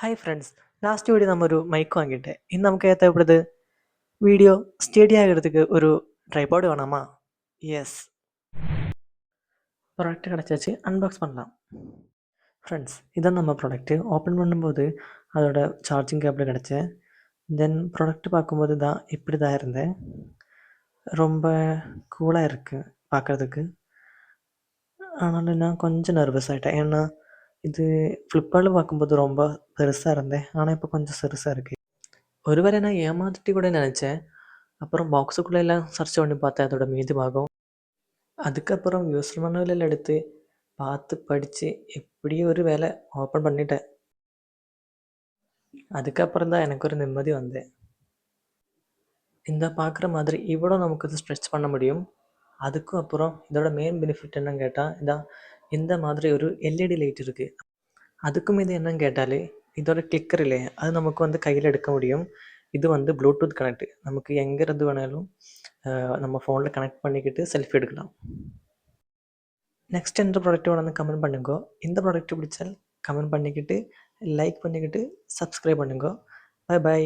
Hi friends, last video நம்ம ஒரு mic வாங்கிட்டேன். இന്ന് നമുക്ക് தேவைப்படுது வீடியோ ஸ்டெடி ஆகிறதுக்கு ஒரு ட்ரைபாட் வேணாமா? எஸ், ப்ராடக்ட் கிடச்சாச்சு. அன்பாக்ஸ் பண்ணலாம். ஃப்ரெண்ட்ஸ், இதான் நம்ம ப்ராடக்ட்டு. ஓப்பன் பண்ணும்போது அதோட சார்ஜிங் கேபிள் கிடச்சேன். தென் ப்ராடக்ட் பார்க்கும்போது தான் இப்படி தான் இருந்தேன். ரொம்ப கூலாக இருக்குது பார்க்குறதுக்கு. ஆனாலும் நான் கொஞ்சம் நர்வஸ் ஆகிட்டேன். ஏன்னா இது ஃப்ளிப்கார்ட்டில் பார்க்கும்போது ரொம்ப பெருசாக இருந்தேன். ஆனால் இப்போ கொஞ்சம் சிறுசாக இருக்குது. ஒருவேளை நான் ஏமாத்திட்டு கூட நினச்சேன். அப்புறம் பாக்ஸுக்குள்ளே எல்லாம் சர்ச் பண்ணி பார்த்தேன் அதோட மீதி பாகம். அதுக்கப்புறம் யூசர் மேனுவல் எடுத்து பார்த்து படித்து எப்படியோ ஒரு வேலை ஓப்பன் பண்ணிட்டேன். அதுக்கப்புறம் தான் எனக்கு ஒரு நிம்மதி வந்தேன். இந்த பார்க்குற மாதிரி இவ்வளோ நமக்கு இது ஸ்ட்ரெச் பண்ண முடியும். அதுக்கும் அப்புறம் இதோட மெயின் பெனிஃபிட் என்னன்னு கேட்டால், இதான் இந்த மாதிரி ஒரு எல்இடி லைட் இருக்குது. அதுக்கும் இது என்னன்னு கேட்டாலே, இதோட கிளிக்கர் இல்லையே, அது நமக்கு வந்து கையில் எடுக்க முடியும். இது வந்து ப்ளூடூத் கனெக்ட். நமக்கு எங்கேருந்து வேணாலும் நம்ம ஃபோனில் கனெக்ட் பண்ணிக்கிட்டு செல்ஃபி எடுக்கலாம். நெக்ஸ்ட் எந்த ப்ராடக்ட் வேணும்னு கமெண்ட் பண்ணுங்க. இந்த ப்ராடக்ட் பிடிச்சால் கமெண்ட் பண்ணிக்கிட்டு, லைக் பண்ணிக்கிட்டு, சப்ஸ்கிரைப் பண்ணுங்க. Bye by.